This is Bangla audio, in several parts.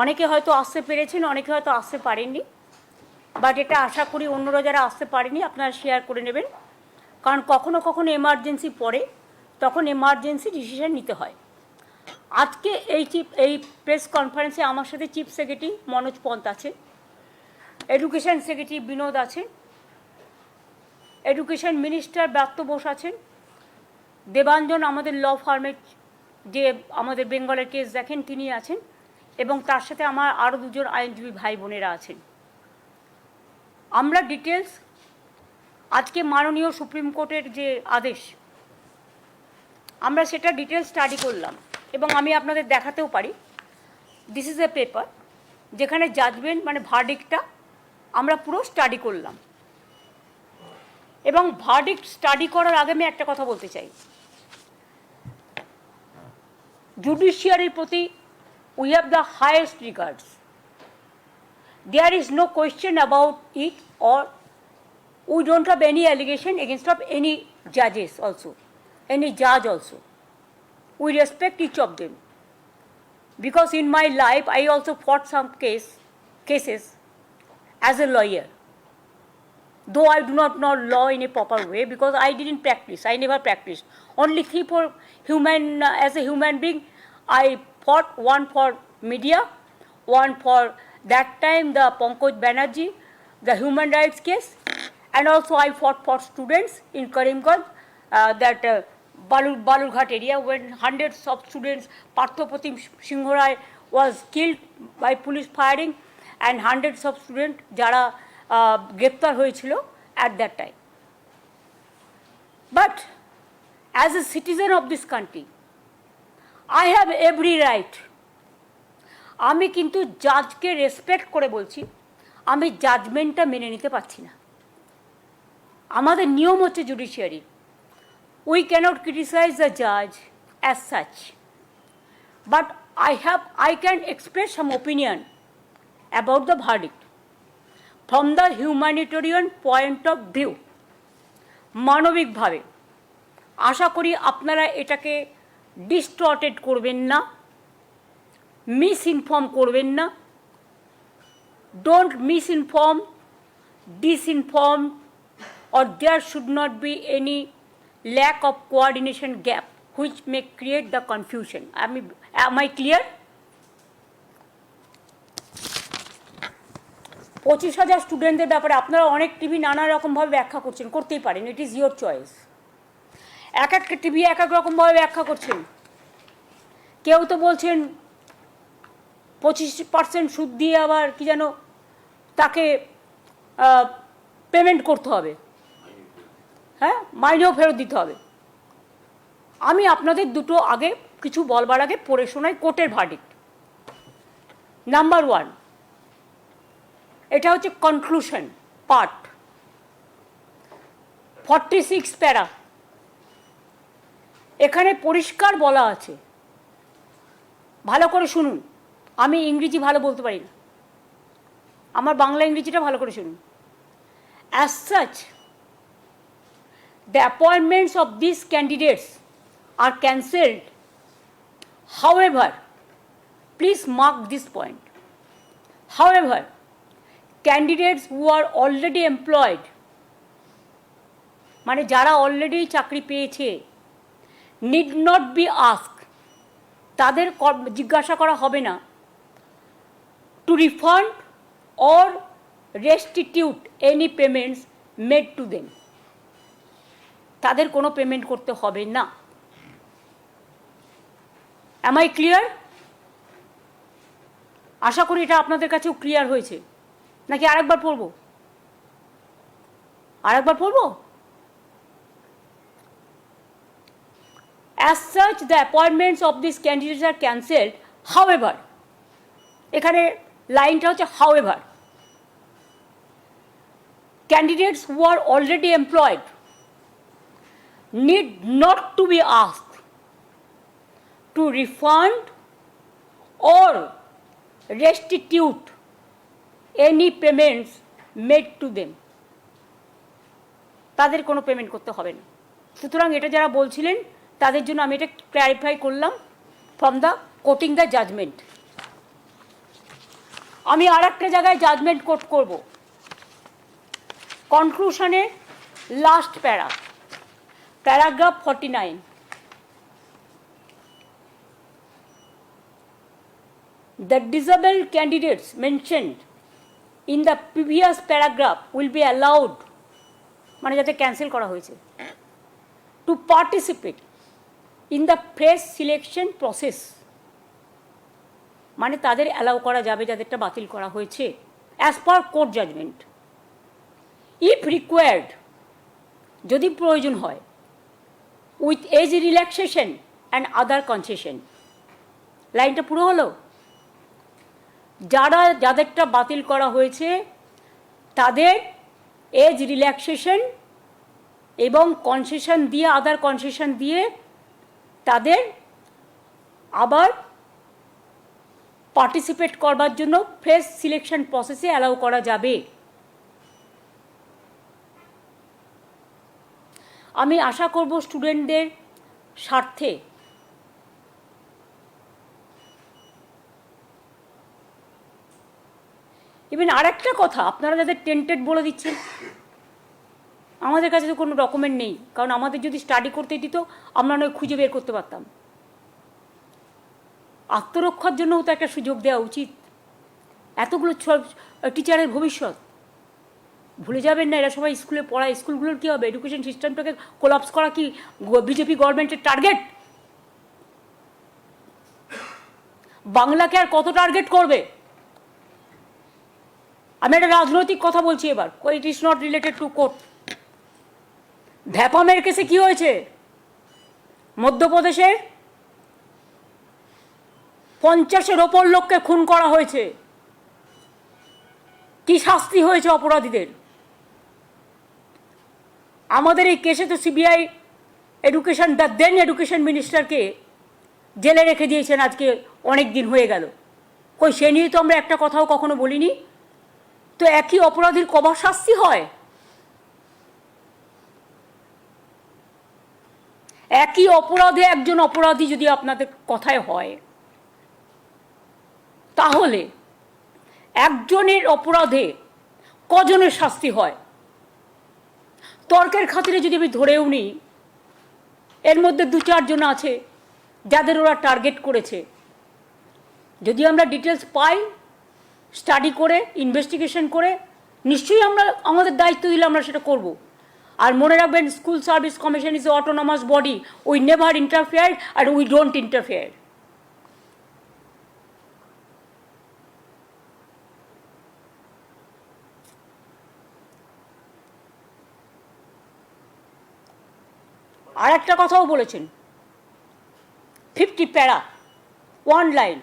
অনেকে হয়তো আসতে পেরেছেন, অনেকে হয়তো আসতে পারেননি, বাট এটা আশা করি অন্যরা যারা আসতে পারেনি আপনারা শেয়ার করে নেবেন, কারণ কখনো কখনো এমার্জেন্সি পড়ে, তখন এমার্জেন্সি ডিসিশন নিতে হয়। আজকে এই প্রেস কনফারেন্সে আমার সাথে চিফ সেক্রেটারি মনোজ পন্ত আছে, এডুকেশন সেক্রেটারি বিনোদ আছেন, এডুকেশন মিনিস্টার ব্রাত্য বোস আছেন, দেবাঞ্জন আমাদের ল ফার্মের যে আমাদের বেঙ্গলের কেস দেখেন তিনি আছেন, এবং তার সাথে আমার আরও দুজন আইনজীবী ভাই বোনেরা আছেন। আমরা ডিটেলস আজকে মাননীয় সুপ্রিম কোর্টের যে আদেশ, আমরা সেটা ডিটেলস স্টাডি করলাম এবং আমি আপনাদের দেখাতেও পারি। দিস ইজ এ পেপার যেখানে জাজমেন্ট মানে ভার্ডিক্টটা আমরা পুরো স্টাডি করলাম। এবং ভার্ডিক্ট স্টাডি করার আগে আমি একটা কথা বলতে চাই, জুডিশিয়ারির প্রতি we have the highest regards. There is no question about it, or we don't have any allegation against of any judges also, any judge also. We respect each of them, because in my life I also fought some cases as a lawyer, though I do not know law in a proper way because I didn't practice. I never practiced. Only three for human, as a human being I fought, one for media, one for that time the Pankaj Banerjee, the human rights case, and also I fought for students in Karimganj, that Balurghat area, when hundreds of students, Parthopratim Singh Rai was killed by police firing, and hundreds of students jara greptar hoyechilo at that time. But as a citizen of this country, I have every right. আমি কিন্তু জাজকে রেসপেক্ট করে বলছি, আমি জাজমেন্টটা মেনে নিতে পারছি না। আমাদের নিয়ম হচ্ছে judiciary, we cannot criticise the জাজ as such, but I can express some opinion about the verdict from the humanitarian point of view, মানবিকভাবে। আশা করি আপনারা এটাকে ডিস্টর্টেড করবেন না, মিসইনফর্ম করবেন না। Don't misinform, disinform, or there should not be any lack of coordination gap which may create the confusion. Am I clear? 25,000 স্টুডেন্টদের ব্যাপারে আপনারা অনেক টিভি নানা রকমভাবে ব্যাখ্যা করছেন, করতেই পারেন, ইট ইজ ইয়োর চয়েস। এক একটা টিভি এক এক রকমভাবে ব্যাখ্যা করছেন। কেউ তো বলছেন 25% সুদ দিয়ে আবার কি যেন তাকে পেমেন্ট করতে হবে, হ্যাঁ, মাইনেও ফেরত দিতে হবে। আমি আপনাদের দুটো আগে কিছু বলবার আগে পড়ে শোনাই কোর্টের ভার্ডিক্ট। নাম্বার 1, এটা হচ্ছে কনক্লুশন পার্ট, 46 প্যারা। এখানে পরিষ্কার বলা আছে, ভালো করে শুনুন, আমি ইংরেজি ভালো বলতে পারি না, আমার বাংলা ইংরেজিটা ভালো করে শুনুন। As such, the appointments of these candidates are cancelled. However, please mark this point. However, candidates who are already employed, মানে যারা অলরেডি চাকরি পেয়েছে, need not be asked, তাদের জিজ্ঞাসা করা হবে না, to refund or restitute any payments made to them. তাদের কোনো পেমেন্ট করতে হবে না। Am I clear? আশা করি এটা আপনাদের কাছেও ক্লিয়ার হয়েছে, নাকি আরেকবার পড়বো? As such, the appointments of these candidates are cancelled. However, এখানে লাইনটা হচ্ছে however, candidates who are already employed need not to be asked to refund or restitute any payments made to them. তাদের কোনো পেমেন্ট করতে হবে না। সুতরাং এটা যারা বলছিলেন তাদের জন্য আমি এটা ক্ল্যারিফাই করলাম from the quoting the judgement. আমি আর একটা জায়গায় জাজমেন্ট কোট করব, কনক্লুশনে last paragraph 49, the disabled candidates mentioned in the previous paragraph will be allowed, মানে যাতে ক্যান্সেল করা হয়েছে, to participate in the fresh selection process, মানে তাদের অ্যালাউ করা যাবে যাদেরটা বাতিল করা হয়েছে as per court judgement, if required, যদি প্রয়োজন হয়, with age relaxation and other concession. লাইনটা পুরো হলো, যাদেরটা বাতিল করা হয়েছে তাদের এজ রিল্যাক্সেশন এবং কনসেশন দিয়ে, আদার কনসেশন দিয়ে তাদের আবার পার্টিসিপেট করবার জন্য ফ্রেশ সিলেকশন প্রসেসে অ্যালাউ করা যাবে। আমি আশা করব স্টুডেন্টদের স্বার্থে ইভেন আরেকটা কথা, আপনারা যাদের টেন্টেড বলে দিচ্ছেন, আমাদের কাছে তো কোনো ডকুমেন্ট নেই, কারণ আমাদের যদি স্টাডি করতে দিত আমরা নয় খুঁজে বের করতে পারতাম। আত্মরক্ষার জন্যও তো একটা সুযোগ দেওয়া উচিত। এতগুলো টিচারের ভবিষ্যৎ ভুলে যাবেন না, এরা সবাই স্কুলে পড়ায়। স্কুলগুলোর কী হবে? এডুকেশন সিস্টেমটাকে কোলাপস করা কি বিজেপি গভর্নমেন্টের টার্গেট? বাংলাকে আর কত টার্গেট করবে? আমি একটা রাজনৈতিক কথা বলছি এবার, it is not related to court. ভ্যাপামের কেসে কি হয়েছে? মধ্যপ্রদেশের 50-এর ওপর লোককে খুন করা হয়েছে। কি শাস্তি হয়েছে অপরাধীদের? আমাদের এই কেসে তো CBI education, the then education মিনিস্টারকে জেলে রেখে দিয়েছেন আজকে অনেক দিন হয়ে গেল। কই সে নিয়ে তো আমরা একটা কথাও কখনো বলিনি। তো একই অপরাধীর কবার শাস্তি হয়? একই অপরাধে একজন অপরাধী যদি আপনাদের কথায় হয়, তাহলে একজনের অপরাধে কজনের শাস্তি হয়? তর্কের খাতিরে যদি আমি ধরেও নিই, এর মধ্যে 2-4 জন আছে যাদের ওরা টার্গেট করেছে। যদি আমরা ডিটেলস পাই, স্টাডি করে, ইনভেস্টিগেশন করে, নিশ্চয়ই আমরা আমাদের দায়িত্ব দিলে আমরা সেটা করব। আর মনে রাখবেন, school service commission is autonomous body, we never interfere and we don't interfere. আর একটা কথাও বলেছেন, 50 প্যারা 1 লাইন।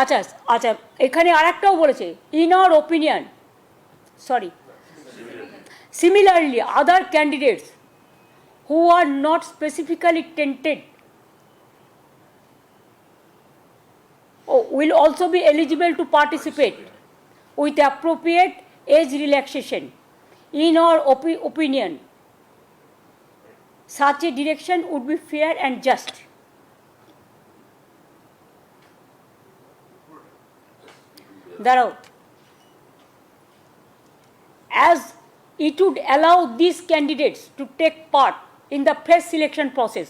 আচ্ছা আচ্ছা, এখানে আর একটাও বলেছে, in our opinion, similarly other candidates who are not specifically tainted will also be eligible to participate with appropriate age relaxation. In our opinion, such a direction would be fair and just. Darao, as it would allow these candidates to take part in the fresh selection process,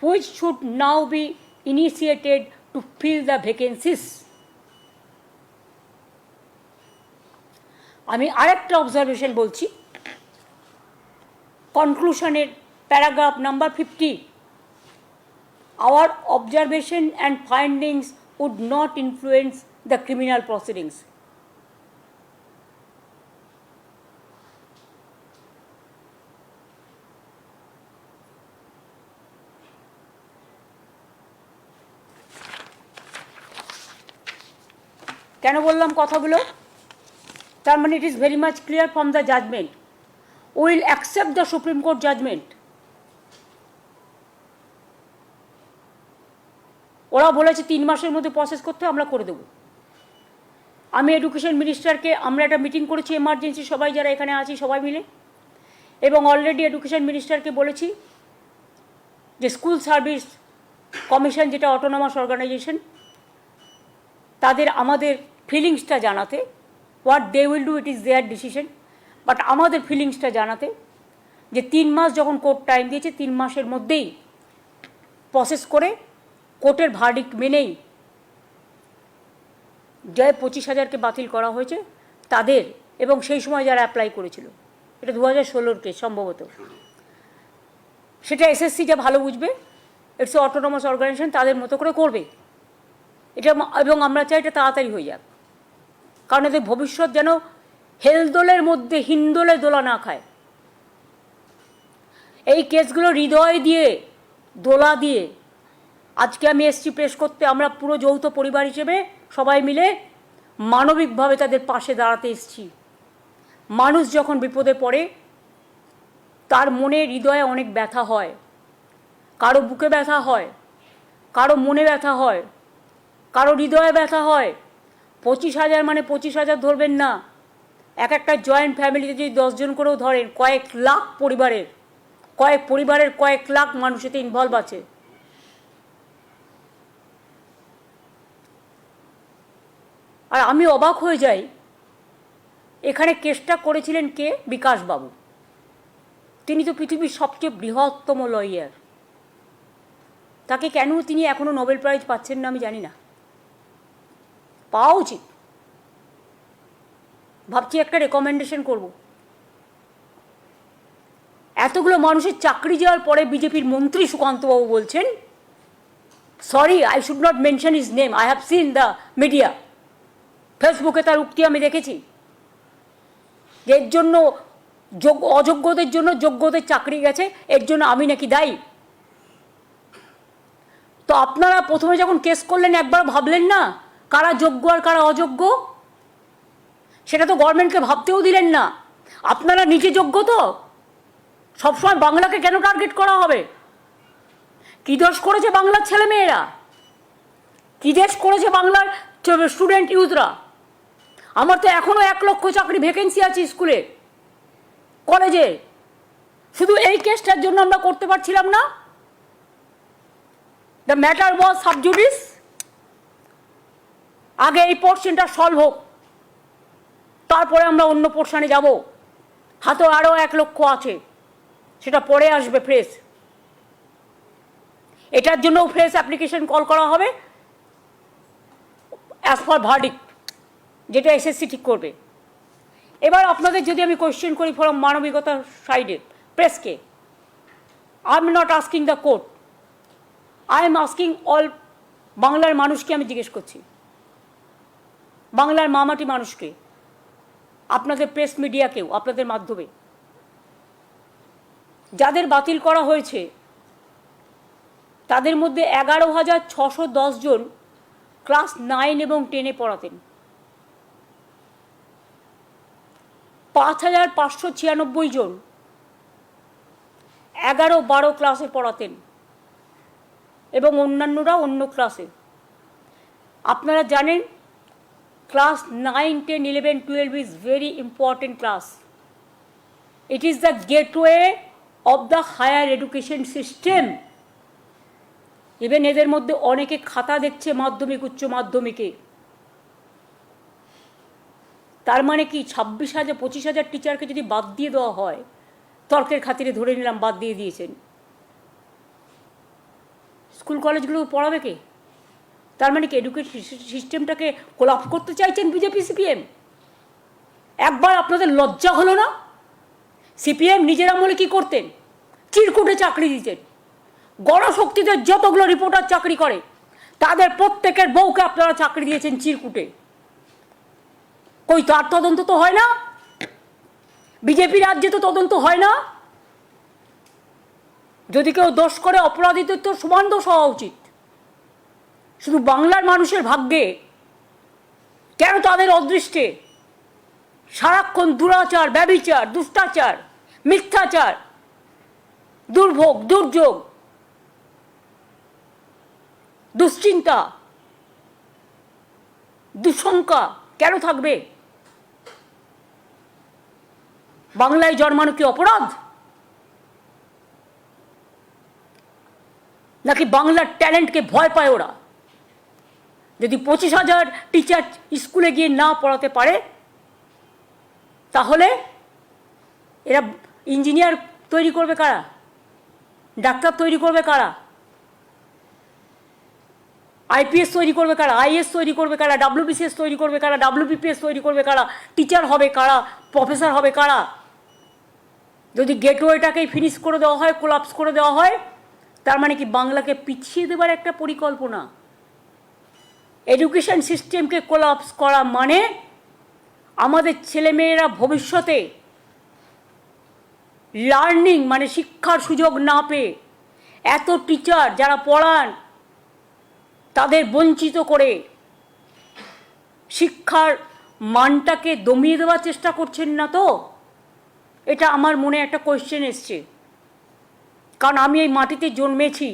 which should now be initiated to fill the vacancies. আমি আরেকটা অবজারভেশন বলছি, কনক্লুশনের paragraph number 50, our observation and findings would not influence the criminal proceedings. কেন বললাম কথাগুলো? তার মানে it is very much clear from the judgement, will accept the supreme court judgement. ওরা বলেছে 3 মাসের মধ্যে প্রসেস করতে, আমরা করে দেবো। আমি এডুকেশন মিনিস্টারকে, আমরা একটা মিটিং করেছি এমার্জেন্সি, সবাই যারা এখানে আছি সবাই মিলে, এবং অলরেডি এডুকেশন মিনিস্টারকে বলেছি যে স্কুল সার্ভিস কমিশন যেটা অটোনমাস অর্গানাইজেশন, তাদের আমাদের ফিলিংসটা জানাতে, what they will do it is their decision, but আমাদের ফিলিংসটা জানাতে যে 3 মাস যখন কোর্ট টাইম দিয়েছে 3 মাসের মধ্যেই প্রসেস করে কোর্টের ভার্ডিক্ট মেনেই যে 25,000কে বাতিল করা হয়েছে তাদের, এবং সেই সময় যারা অ্যাপ্লাই করেছিল, এটা 2016 কেস সম্ভবত, সেটা এসএসসি যা ভালো বুঝবে, ইটস অটোনমাস অর্গানাইজেশন, তাদের মতো করে করবে এটা, এবং আমরা চাই এটা তাড়াতাড়ি হয়ে যাক, কারণ এদের ভবিষ্যৎ যেন হেলদোলের মধ্যে হিন্দোলে দোলা না খায়। এই কেসগুলো হৃদয় দিয়ে দোলা দিয়ে আজকে আমি এসছি প্রেস করতে, আমরা পুরো যৌথ পরিবার হিসেবে সবাই মিলে মানবিকভাবে তাদের পাশে দাঁড়াতে এসছি। মানুষ যখন বিপদে পড়ে তার মনে হৃদয়ে অনেক ব্যথা হয়, কারো বুকে ব্যথা হয়, কারো মনে ব্যথা হয়, কারো হৃদয়ে ব্যথা হয়। 25,000 মানে 25,000 ধরবেন না, এক একটা জয়েন্ট ফ্যামিলিতে যদি 10 জন করেও ধরেন, কয়েক লাখ পরিবারের কয়েক লাখ মানুষ এতে ইনভলভ আছে। আর আমি অবাক হয়ে যাই, এখানে কেসটা করেছিলেন কে? বিকাশবাবু। তিনি তো পৃথিবীর সবচেয়ে বৃহত্তম লয়ার, তাকে কেন তিনি এখনো নোবেল প্রাইজ পাচ্ছেন না আমি জানি না। পাওয়া উচিত। ভাবছি একটা রেকমেন্ডেশন করব। এতগুলো মানুষের চাকরি যাওয়ার পরে বিজেপির মন্ত্রী সুকান্তবাবু বলছেন, sorry I should not mention his name, I have seen the media, ফেসবুকে তার উক্তি আমি দেখেছি, এর জন্য অযোগ্যদের জন্য যোগ্যদের চাকরি গেছে, এর জন্য আমি নাকি দায়ী। তো আপনারা প্রথমে যখন কেস করলেন একবার ভাবলেন না কারা যোগ্য আর কারা অযোগ্য? সেটা তো গভর্নমেন্টকে ভাবতেও দিলেন না। আপনারা নিজে যোগ্য তো? সবসময় বাংলাকে কেন টার্গেট করা হবে? কী দোষ করেছে বাংলার ছেলেমেয়েরা? কী দেশ করেছে বাংলার স্টুডেন্ট ইউথরা? আমার তো এখনও 1 লক্ষ চাকরি ভ্যাকেন্সি আছে স্কুলে, কলেজে, শুধু এই কেসটার জন্য আমরা করতে পারছিলাম না। The matter was sub judice. আগে এই পোর্শনটা সলভ হোক, তারপরে আমরা অন্য পোর্শনে যাব। হাতে আরও 1 লক্ষ আছে, সেটা পরে আসবে ফ্রেশ। এটার জন্যও ফ্রেশ অ্যাপ্লিকেশন কল করা হবে অ্যাজ পার ভার্ডিক্ট, যেটা এসএসসি ঠিক করবে। এবার আপনাদের যদি আমি কোয়েশ্চেন করি ফ্রম মানবিকতার সাইডে প্রেসকে, I am not asking the court, I am asking all বাংলার মানুষকে আমি জিজ্ঞেস করছি, বাংলার মামাটি মানুষকে, আপনাদের প্রেস মিডিয়াকেও, আপনাদের মাধ্যমে যাদের বাতিল করা হয়েছে তাদের মধ্যে 11,610 জন ক্লাস 9 এবং 10-এ পড়াতেন, 5,596 জন 11-12 ক্লাসে পড়াতেন, এবং অন্যান্যরা অন্য ক্লাসে। আপনারা জানেন class 9, 10, 11, 12 is very important class. It is the gateway of the higher education system. Even এদের মধ্যে অনেকে খাতা দেখছে মাধ্যমিক উচ্চ মাধ্যমিকে। তার মানে কি 26,000 25,000 টিচারকে যদি বাদ দিয়ে দেওয়া হয়, তর্কের খাতিরে ধরে নিলাম বাদ দিয়ে দিয়েছেন, স্কুল কলেজগুলো পড়াবে কে? তার মানে কি এডুকেশন সিস্টেমটাকে কোলাপস করতে চাইছেন বিজেপি সিপিএম? একবার আপনাদের লজ্জা হলো না? সিপিএম নিজের আমলে কী করতেন? চিরকুটে চাকরি দিতেন। গণশক্তিদের যতগুলো রিপোর্টার চাকরি করে তাদের প্রত্যেকের বউকে আপনারা চাকরি দিয়েছেন চিরকুটে। কই তার তদন্ত তো হয় না? বিজেপি রাজ্যে তো তদন্ত হয় না। যদি কেউ দোষ করে অপরাধীদের তো সমান দোষ হওয়া উচিত। শুধু বাংলার মানুষের ভাগ্যে কেন তাদের অদৃষ্টে সারাক্ষণ দুরাচার, ব্যভিচার, দুষ্টাচার, মিথ্যাচার, দুর্ভোগ, দুর্যোগ, দুশ্চিন্তা, দুঃশঙ্কা কেন থাকবে? বাংলায় জন্মানো কি অপরাধ? নাকি বাংলার ট্যালেন্টকে ভয় পায় ওরা? যদি 25,000 টিচার স্কুলে গিয়ে না পড়াতে পারে, তাহলে এরা ইঞ্জিনিয়ার তৈরি করবে কারা? ডাক্তার তৈরি করবে কারা? আইপিএস তৈরি করবে কারা? আইএস তৈরি করবে কারা? ডাব্লিউবিসিএস তৈরি করবে কারা? ডাব্লিউবিপিএস তৈরি করবে কারা? টিচার হবে কারা? প্রফেসর হবে কারা? যদি গেটওয়েটাকেই ফিনিশ করে দেওয়া হয়, কোলাপস করে দেওয়া হয়, তার মানে কি বাংলাকে পিছিয়ে দেবার একটা পরিকল্পনা? এডুকেশন সিস্টেমকে কোলাপস করা মানে আমাদের ছেলেমেয়েরা ভবিষ্যতে লার্নিং মানে শিক্ষার সুযোগ না পেয়ে এত টিচার যারা পড়ান তাদের বঞ্চিত করে শিক্ষার মানটাকে দমিয়ে দেওয়ার চেষ্টা করছেন না তো? এটা আমার মনে একটা কোয়েশ্চেন এসছে, কারণ আমি এই মাটিতে জন্মেছি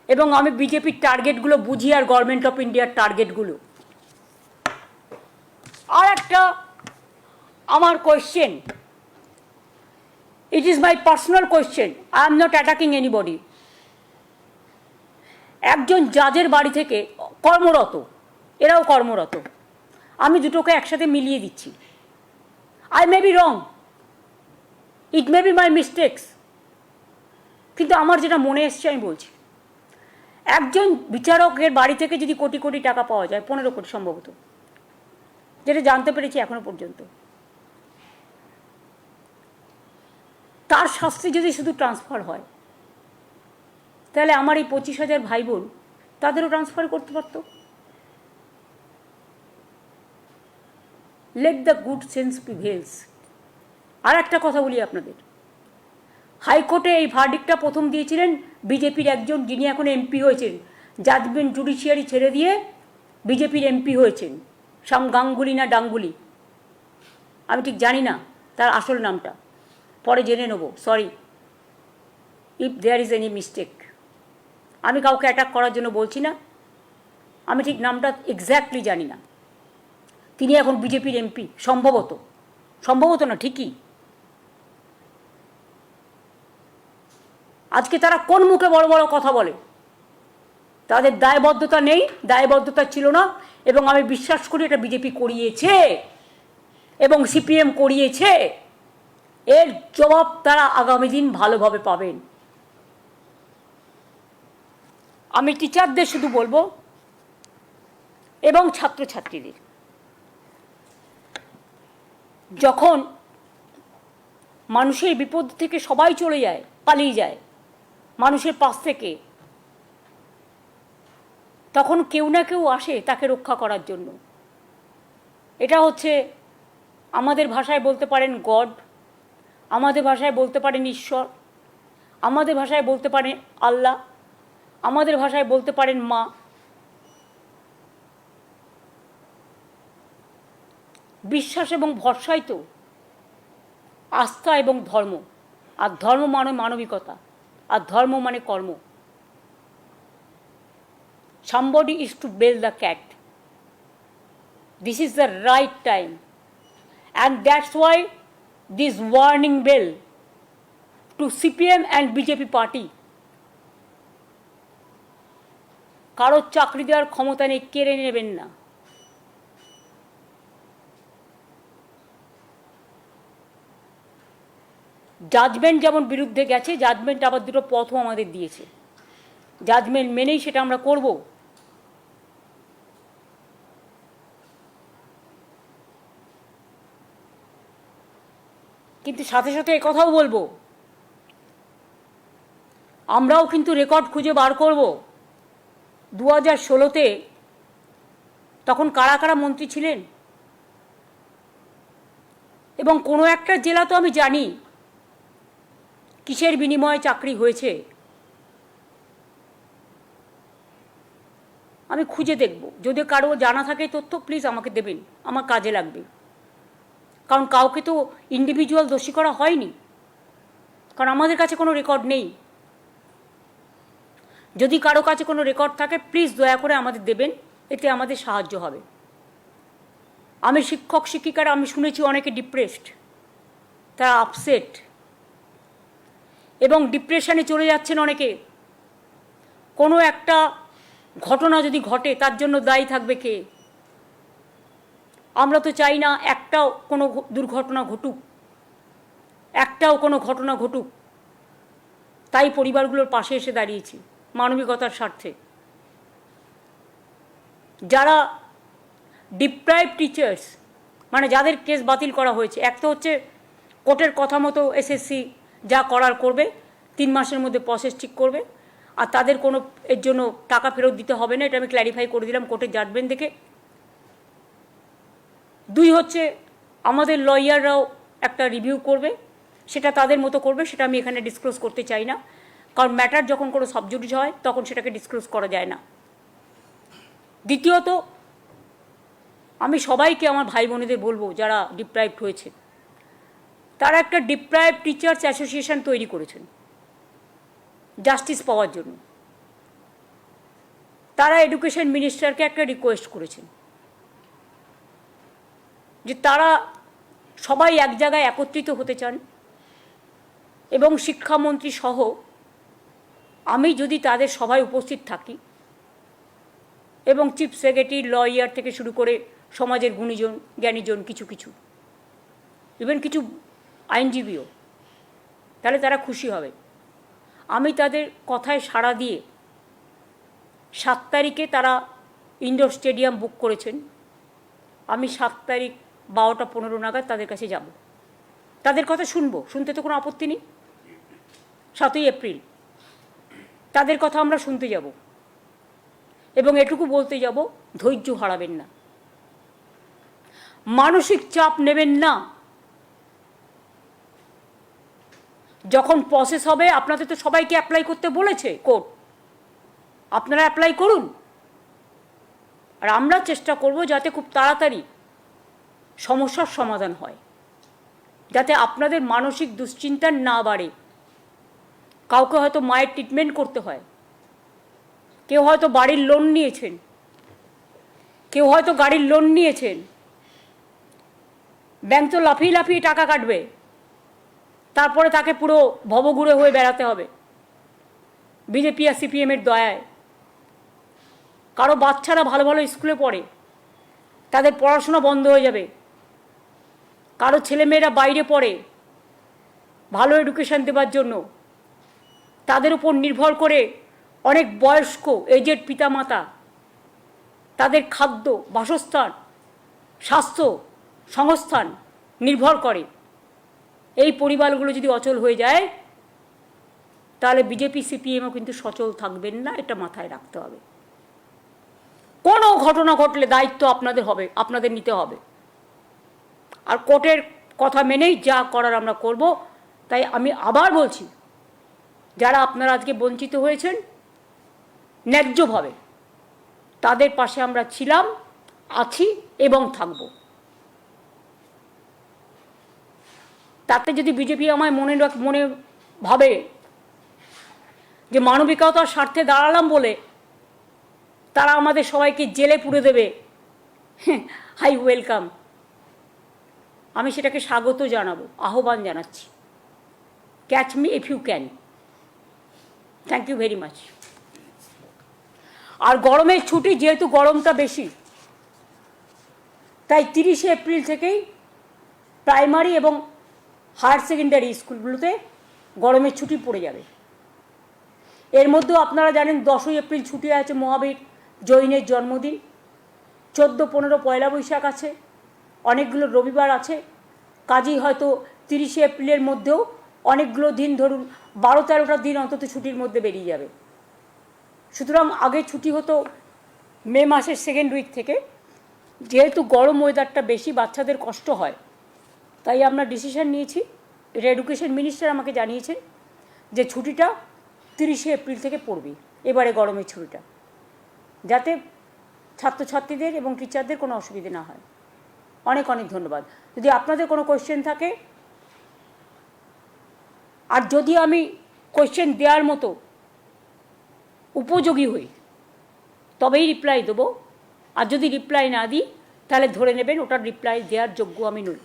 এবং আমি বিজেপির টার্গেটগুলো বুঝি আর গভর্নমেন্ট অফ ইন্ডিয়ার টার্গেটগুলো। আর একটা আমার question, it is my personal question, I am not attacking anybody. একজন জাজের বাড়ি থেকে কর্মরত, এরাও কর্মরত, আমি দুটোকে একসাথে মিলিয়ে দিচ্ছি। I may be wrong, it may be my mistakes, কিন্তু আমার যেটা মনে এসছে আমি বলছি। একজন বিচারকের বাড়ি থেকে যদি কোটি কোটি টাকা পাওয়া যায়, 15 কোটি সম্ভবত, যেটা জানতে পেরেছি এখনো পর্যন্ত, তার শাস্তি যদি শুধু ট্রান্সফার হয়, তাহলে আমার এই 25,000 ভাই বোন তাদেরও ট্রান্সফার করতে পারত। Let the good sense prevails. আর একটা কথা বলি আপনাদের, হাইকোর্টে এই ভার্ডিক্টটা প্রথম দিয়েছিলেন বিজেপির একজন, যিনি এখন এমপি হয়েছেন, জাজমেন্ট জুডিশিয়ারি ছেড়ে দিয়ে বিজেপির এমপি হয়েছেন, শ্যাম গাঙ্গুলি না ডাঙ্গুলি, আমি ঠিক জানি না তার আসল নামটা, পরে জেনে নেব, sorry if there is any mistake. আমি কাউকে অ্যাটাক করার জন্য বলছি না, আমি ঠিক নামটা এক্স্যাক্টলি জানি না। তিনি এখন বিজেপির এমপি সম্ভবত, সম্ভবত না ঠিকই। আজকে তারা কোন মুখে বড় বড় কথা বলে? তাদের দায়বদ্ধতা নেই, দায়বদ্ধতা ছিল না, এবং আমি বিশ্বাস করি এটা বিজেপি করিয়েছে এবং সিপিএম করিয়েছে। এর জবাব তারা আগামী দিন ভালোভাবে পাবেন। আমি টিচারদের শুধু বলবো এবং ছাত্রছাত্রীদের, যখন মানুষের বিপদ থেকে সবাই চলে যায়, পালিয়ে যায় মানুষের পাশ থেকে, তখন কেউ না কেউ আসে তাকে রক্ষা করার জন্য। এটা হচ্ছে আমাদের ভাষায় বলতে পারেন গড, আমাদের ভাষায় বলতে পারেন ঈশ্বর, আমাদের ভাষায় বলতে পারেন আল্লাহ, আমাদের ভাষায় বলতে পারেন মা। বিশ্বাস এবং ভরসাই তো আস্থা এবং ধর্ম, আর ধর্ম মানে মানবিকতা, আর ধর্ম মানে কর্ম। Somebody is to bail the cat. This is the right time, and that's why this warning bell to CPM and BJP party. কারোর চাকরি দেওয়ার ক্ষমতা নেই, কেড়ে নেবেন না। জাজমেন্ট যেমন বিরুদ্ধে গেছে, জাজমেন্ট আবার দুটো পথও আমাদের দিয়েছে, জাজমেন্ট মেনেই সেটা আমরা করব। কিন্তু সাথে সাথে একথাও বলবো, আমরাও কিন্তু রেকর্ড খুঁজে বার করব 2016-তে তখন কারা কারা মন্ত্রী ছিলেন, এবং কোনো একটা জেলা তো আমি জানি কিসের বিনিময়ে চাকরি হয়েছে। আমি খুঁজে দেখব, যদি কারো জানা থাকে তথ্য প্লিজ আমাকে দেবেন, আমার কাজে লাগবে। কারণ কাউকে তো ইন্ডিভিজুয়াল দোষী করা হয়নি, কারণ আমাদের কাছে কোনো রেকর্ড নেই। যদি কারো কাছে কোনো রেকর্ড থাকে প্লিজ দয়া করে আমাদের দেবেন, এতে আমাদের সাহায্য হবে। আমি শিক্ষক শিক্ষিকারা, আমি শুনেছি অনেকে ডিপ্রেসড, তারা আপসেট এবং ডিপ্রেশনে চলে যাচ্ছেন অনেকে। কোনো একটা ঘটনা যদি ঘটে তার জন্য দায়ী থাকবে কে? আমরা তো চাই না একটাও কোনো দুর্ঘটনা ঘটুক, একটাও কোনো ঘটনা ঘটুক। তাই পরিবারগুলোর পাশে এসে দাঁড়িয়েছি মানবিকতার স্বার্থে। যারা ডিপ্রাইভ টিচার্স, মানে যাদের কেস বাতিল করা হয়েছে, এক তো হচ্ছে কোর্টের কথা মতো এসএসসি যা করার করবে, 3 মাসের মধ্যে প্রসেস ঠিক করবে, আর তাদের কোনো এর জন্য টাকা ফেরত দিতে হবে না, এটা আমি ক্ল্যারিফাই করে দিলাম কোর্টের জাজমেন্ট দেখে। 2 হচ্ছে আমাদের লয়াররাও একটা রিভিউ করবে, সেটা তাদের মতো করবে, সেটা আমি এখানে ডিসক্লোজ করতে চাই না, কারণ ম্যাটার যখন কোনো সাবজুডিস হয় তখন সেটাকে ডিসক্লোজ করা যায় না। দ্বিতীয়ত, আমি সবাইকে আমার ভাই বোনেদের বলবো যারা ডিপ্রাইভড হয়েছে, তারা একটা ডিপ্রাইভ টিচার্স অ্যাসোসিয়েশন তৈরি করেছেন জাস্টিস পাওয়ার জন্য। তারা এডুকেশন মিনিস্টারকে একটা রিকোয়েস্ট করেছেন যে তারা সবাই এক জায়গায় একত্রিত হতে চান, এবং শিক্ষামন্ত্রী সহ আমি যদি তাদের সভায় উপস্থিত থাকি, এবং চিফ সেক্রেটারি, লয়ার থেকে শুরু করে সমাজের গুণীজন জ্ঞানীজন, কিছু ইভেন কিছু আইনজীবীও, তাহলে তারা খুশি হবে। আমি তাদের কথায় সাড়া দিয়ে 7 তারিখে তারা ইনডোর স্টেডিয়াম বুক করেছেন। আমি 7 তারিখ 12টা 15 নাগাদ তাদের কাছে যাব, তাদের কথা শুনবো, শুনতে তো কোনো আপত্তি নেই। 7ই এপ্রিল তাদের কথা আমরা শুনতে যাব, এবং এটুকু বলতে যাব, ধৈর্য হারাবেন না, মানসিক চাপ নেবেন না। যখন প্রসেস হবে, আপনাদের তো সবাইকে অ্যাপ্লাই করতে বলেছে কোর্ট, আপনারা অ্যাপ্লাই করুন, আর আমরা চেষ্টা করব যাতে খুব তাড়াতাড়ি সমস্যার সমাধান হয়, যাতে আপনাদের মানসিক দুশ্চিন্তা না বাড়ে। কাউকে হয়তো মায়ের ট্রিটমেন্ট করতে হয়, কেউ হয়তো বাড়ির লোন নিয়েছেন, কেউ হয়তো গাড়ির লোন নিয়েছেন, ব্যাংক তো লাফিয়ে লাফিয়ে টাকা কাটবে, তারপরে তাকে পুরো ভবঘুরে হয়ে বেড়াতে হবে বিজেপি আর সিপিএমের দয়ায়। কারো বাচ্চারা ভালো ভালো স্কুলে পড়ে, তাদের পড়াশোনা বন্ধ হয়ে যাবে। কারো ছেলেমেয়েরা বাইরে পড়ে, ভালো এডুকেশন দেওয়ার জন্য তাদের উপর নির্ভর করে অনেক বয়স্ক এজেড পিতামাতা, তাদের খাদ্য, বাসস্থান, স্বাস্থ্য, সংস্থান নির্ভর করে। এই পরিবারগুলো যদি অচল হয়ে যায়, তাহলে বিজেপি সিপিএমও কিন্তু সচল থাকবেন না, এটা মাথায় রাখতে হবে। কোনো ঘটনা ঘটলে দায়িত্ব আপনাদের হবে, আপনাদের নিতে হবে, আর কোর্টের কথা মেনেই যা করার আমরা করব। তাই আমি আবার বলছি, যারা আপনারা আজকে বঞ্চিত হয়েছেন ন্যায্যভাবে, তাদের পাশে আমরা ছিলাম, আছি এবং থাকব। তাতে যদি বিজেপি আমায় মনে ভাবে যে মানবিকতার স্বার্থে দাঁড়ালাম বলে তারা আমাদের সবাইকে জেলে পুরে দেবে, হাই ওয়েলকাম, আমি সেটাকে স্বাগত জানাবো, আহ্বান জানাচ্ছি। Catch me if you can. Thank you very much. আর গরমের ছুটি, যেহেতু গরমটা বেশি, তাই 30শে এপ্রিল থেকেই প্রাইমারি এবং হায়ার সেকেন্ডারি স্কুলগুলোতে গরমের ছুটি পড়ে যাবে। এর মধ্যেও আপনারা জানেন 10ই এপ্রিল ছুটি আছে, মহাবীর জৈনের জন্মদিন। 14-15 পয়লা বৈশাখ আছে, অনেকগুলো রবিবার আছে। কাজেই হয়তো 30শে এপ্রিলের মধ্যেও অনেকগুলো দিন, ধরুন 12-13টা দিন অন্তত ছুটির মধ্যে বেরিয়ে যাবে। সুতরাং আগে ছুটি হতো মে মাসের 2nd উইক থেকে। যেহেতু গরম ওয়েদারটা বেশি, বাচ্চাদের কষ্ট হয়, তাই আমরা ডিসিশন নিয়েছি, এটা এডুকেশন মিনিস্টার আমাকে জানিয়েছেন, যে ছুটিটা 30শে এপ্রিল থেকে পড়বে এবারে গরমের ছুটিটা, যাতে ছাত্রছাত্রীদের এবং টিচারদের কোনো অসুবিধে না হয়। অনেক অনেক ধন্যবাদ। যদি আপনাদের কোনো কোয়েশ্চেন থাকে, আর যদি আমি কোয়েশ্চেন দেওয়ার মতো উপযোগী হই, তবেই রিপ্লাই দেবো, আর যদি রিপ্লাই না দিই তাহলে ধরে নেবেন ওটার রিপ্লাই দেওয়ার যোগ্য আমি নই।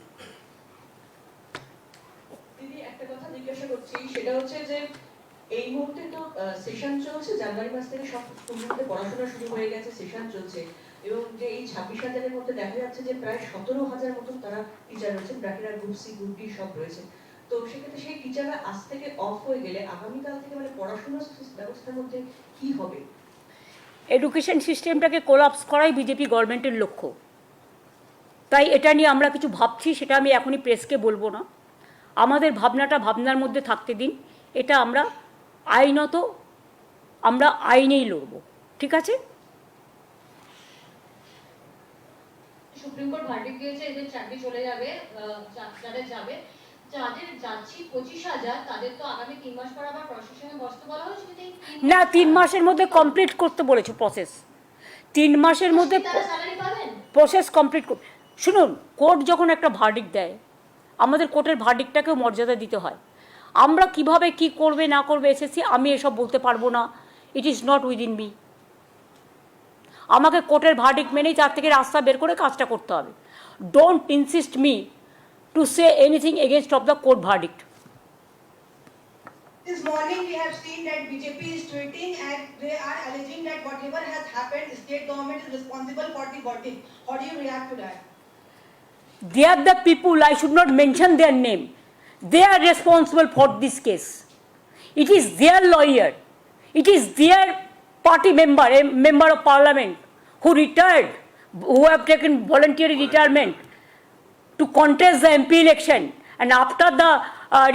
দিদি, একটা কথা জিজ্ঞাসা করছি, সেটা হচ্ছে যে এই মুহূর্তে তো সেশন চলছে, জানুয়ারি মাস থেকে সব স্কুলগুলোতে পড়াশোনা শুরু হয়ে গেছে, সেশন চলছে, এবং যে এই 26,000-এর মধ্যে দেখা যাচ্ছে যে প্রায় 17,000 মতন তারা টিচার রয়েছেন, ব্র্যাকেরা গ্রুপ সি গ্রুপ ডি সব রয়েছে। তো সেক্ষেত্রে সেই টিচাররা আজ থেকে অফ হয়ে গেলে আগামীকাল থেকে মানে পড়াশোনার ব্যবস্থার মধ্যে কি হবে? এডুকেশন সিস্টেমটাকে কোলাপস করাই বিজেপি গভর্নমেন্টের লক্ষ্য। তাই এটা নিয়ে আমরা কিছু ভাবছি, সেটা আমি এখনই প্রেসকে বলবো না। আমাদের ভাবনার মধ্যে থাকতে দিন। এটা আমরা আইনত আইনেই লড়ব, ঠিক আছে? সুপ্রিম কোর্ট ভার্ডিক্ট দিয়েছে এদের চাকরি চলে যাবে, যাদের যাবে, যাদের যাচ্ছি 25,000 তাদের তো আগামী 3 মাস পর আবার প্রশাসনে বসতে বলা হয়েছে। না, 3 মাসের মধ্যে কমপ্লিট করতে বলেছে প্রসেস। 3 মাসের মধ্যে প্রসেস কমপ্লিট। শুনুন, কোর্ট যখন একটা ভার্ডিক্ট দেয়, আমাদের কোর্টের ভার্ডিক্টটাকেও মর্যাদা দিতে হয়। আমরা কিভাবে কি করবে না করবে এসএসসি, আমি এসব বলতে পারবো না। ইট ইজ নট উইদিন মি। আমাকে কোর্টের ভার্ডিক্ট মেনেই তার থেকে রাস্তা বের করে কাজটা করতে হবে। Don't insist me to say anything against of the court verdict. This morning we have seen that BJP is tweeting and they are alleging that whatever has happened, state government is responsible for the verdict. How do you react to that? They are the people, I should not mention their name. They are responsible for this case. It is their lawyer, it is their party member, a member of parliament who retired, who have taken voluntary retirement to contest the MP election. And after the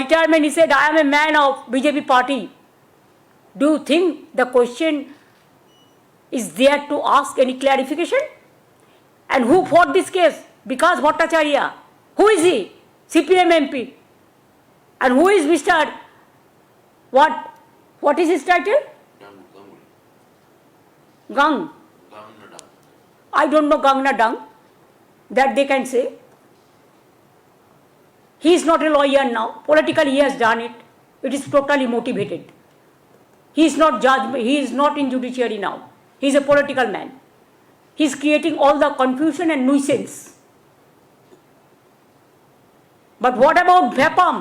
retirement, he said, I am a man of BJP party. Do you think the question is there to ask any clarification? And who fought this case? Vikas Bhattacharya. Who is he? CPM MP. And who is Mr. What is his title? Gang. I don't know Gang na Dung. That they can say. He is not a lawyer now. Politically he has done it. It is totally motivated. He is not judge. He is not in judiciary now. He is a political man. He is creating all the confusion and nuisance. But what about Bhepam,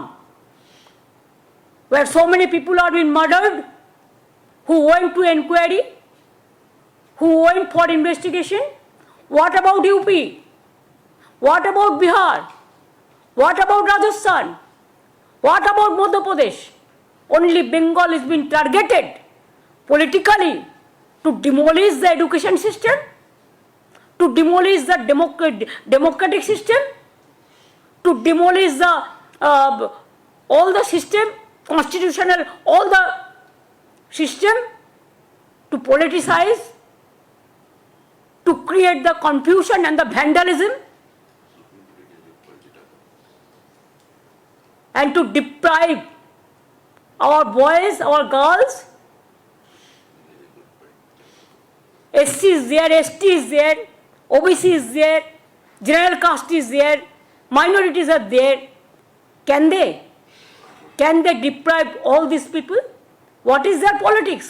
where so many people are being murdered, who went to inquiry, who went for investigation? What about UP? What about Bihar? What about Rajasthan? What about Madhya Pradesh? Only Bengal is being targeted politically to demolish the education system, to demolish the democratic system, to demolish the all the system, constitutional, all the system, to politicize, to create the confusion and the vandalism, and to deprive our boys, our girls. SC is there, ST is there, OBC is there, general caste is there, minorities are there. Can they deprive all these people? What is their politics?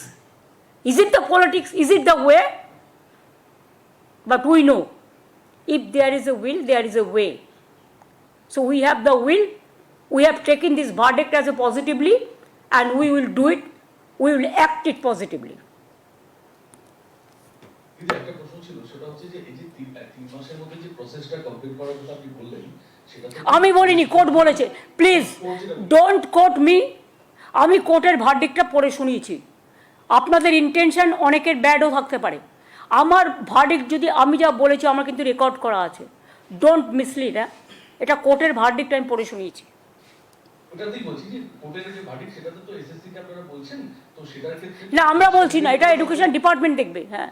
Is it the politics? Is it the way? But we know, if there is a will, there is a way. So we have the will. We have taken this verdict as a positively, and we will do it. We will act it positively. কিন্তু একটা প্রশ্ন ছিল, সেটা হচ্ছে যে এই যে 3 মাসের মধ্যে যে প্রসেসটা কমপ্লিট করার কথা আপনি বললেন, সেটা তো আমি বলিনি, কোর্ট বলেছে। Please don't quote me. আমি কোর্টের ভার্ডিক্টটা পড়ে শুনিয়েছি। আপনাদের ইন্টেনশন অনেকের ব্যাডও থাকতে পারে। আমার ভার্ডিক্ট যদি আমি যা বলেছি, আমার কিন্তু রেকর্ড করা আছে। Don't mislead. হ্যাঁ, এটা কোর্টের ভার্ডিক্ট আমি পড়ে শুনিয়েছি। ওটাতেই বলছি যে কোর্টের যে ভার্ডিক্ট, সেটাতে তো এসএসসি কে আপনারা বলছেন, তো সেটার ক্ষেত্রে না, আমরা বলছি না, এটা এডুকেশন ডিপার্টমেন্ট দেখবে। হ্যাঁ,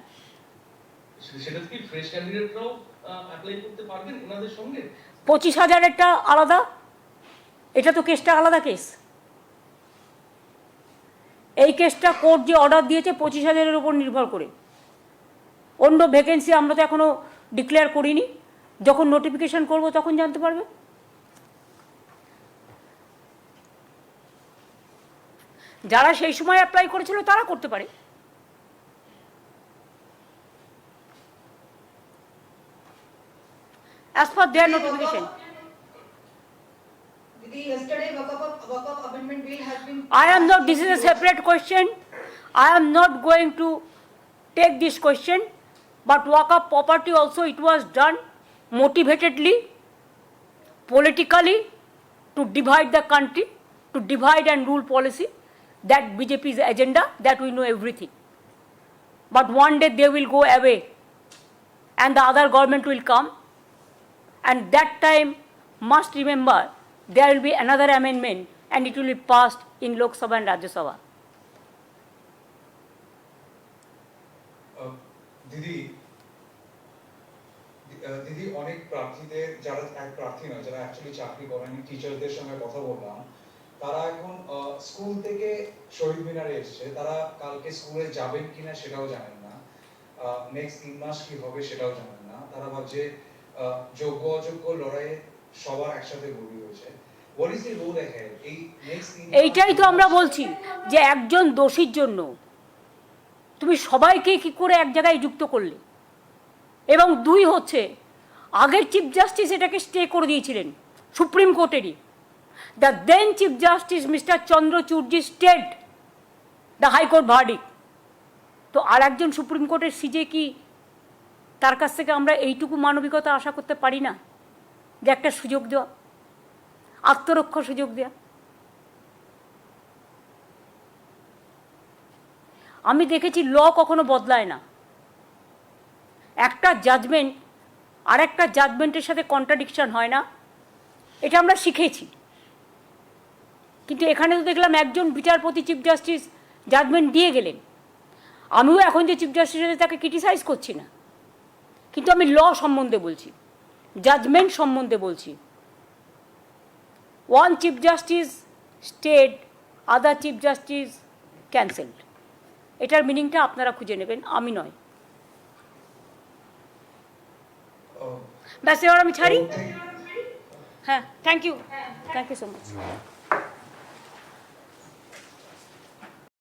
সেটাতে কি ফ্রেশ ক্যান্ডিডেটরাও অ্যাপ্লাই করতে পারবেন এনাদের সঙ্গে? 25,000-এরটা আলাদা, এটা তো কেসটা আলাদা কেস। এই কেসটা কোর্ট যে অর্ডার দিয়েছে 25,000-এর উপর নির্ভর করে। অন্য ভ্যাকেন্সি আমরা তো এখনও ডিক্লেয়ার করিনি। যখন নোটিফিকেশন করব তখন জানতে পারবে। যারা সেই সময় অ্যাপ্লাই করেছিল তারা করতে পারে। As per their notification. Yesterday, Waqf Amendment Bill has been. I am not, this is a separate question. I am not going to take this question, but Waqf property also it was done motivatedly, politically, to divide the country, to divide and rule policy, that BJP's agenda, that we know everything. But one day they will go away and the other government will come, and that time must remember there will be another amendment and it will be passed in Lok Sabha and Rajya Sabha. দিদি দিদি অনেক প্রার্থীদের যারা এক প্রার্থী নয় যারা অ্যাকচুয়ালি চাকরি করেন টিচারদের সঙ্গে কথা বললাম তারা এখন স্কুল থেকে শহীদ মিনারে এসেছে তারা কালকে স্কুলে যাবেন কিনা সেটাও জানেন না নেক্সট 3 মাস কি হবে সেটাও জানেন না তারা ভাবছে যোগ্য অযোগ্য লড়াইয়ে সবার একসাথে গড়ি হয়েছে what is the role ahead এই নেক্সট এইটাই তো আমরা বলছি যে একজন দোষীর জন্য তুমি সবাইকে কি করে এক জায়গায় যুক্ত করলে, এবং দুই হচ্ছে আগের চিফ জাস্টিস এটাকে স্টে করে দিয়েছিলেন সুপ্রিম কোর্টেরই। The then chief justice mister চন্দ্রচূড়জি স্টেড দ্য হাইকোর্ট ভার্ডিক্ট। তো আর একজন সুপ্রিম কোর্টের সিজে কি তার কাছ থেকে আমরা এইটুকু মানবিকতা আশা করতে পারি না যে একটা সুযোগ দেওয়া, আত্মরক্ষার সুযোগ দেওয়া? আমি দেখেছি ল কখনো বদলায় না, একটা জাজমেন্ট আর একটা জাজমেন্টের সাথে কন্ট্রাডিকশন হয় না, এটা আমরা শিখেছি। কিন্তু এখানে তো দেখলাম একজন বিচারপতি চিফ জাস্টিস জাজমেন্ট দিয়ে গেলেন। আমিও এখন যে চিফ জাস্টিস আছে তাকে ক্রিটিসাইজ করছি না, কিন্তু আমি ল সম্বন্ধে বলছি, জাজমেন্ট সম্বন্ধে বলছি। ওয়ান চিফ জাস্টিস স্টেড, আদার চিফ জাস্টিস ক্যান্সেলড। এটার মিনিংটা আপনারা খুঁজে নেবেন, আমি নয়। ব্যাস এবার আমি ছাড়ি। হ্যাঁ, থ্যাংক ইউ সো মাচ।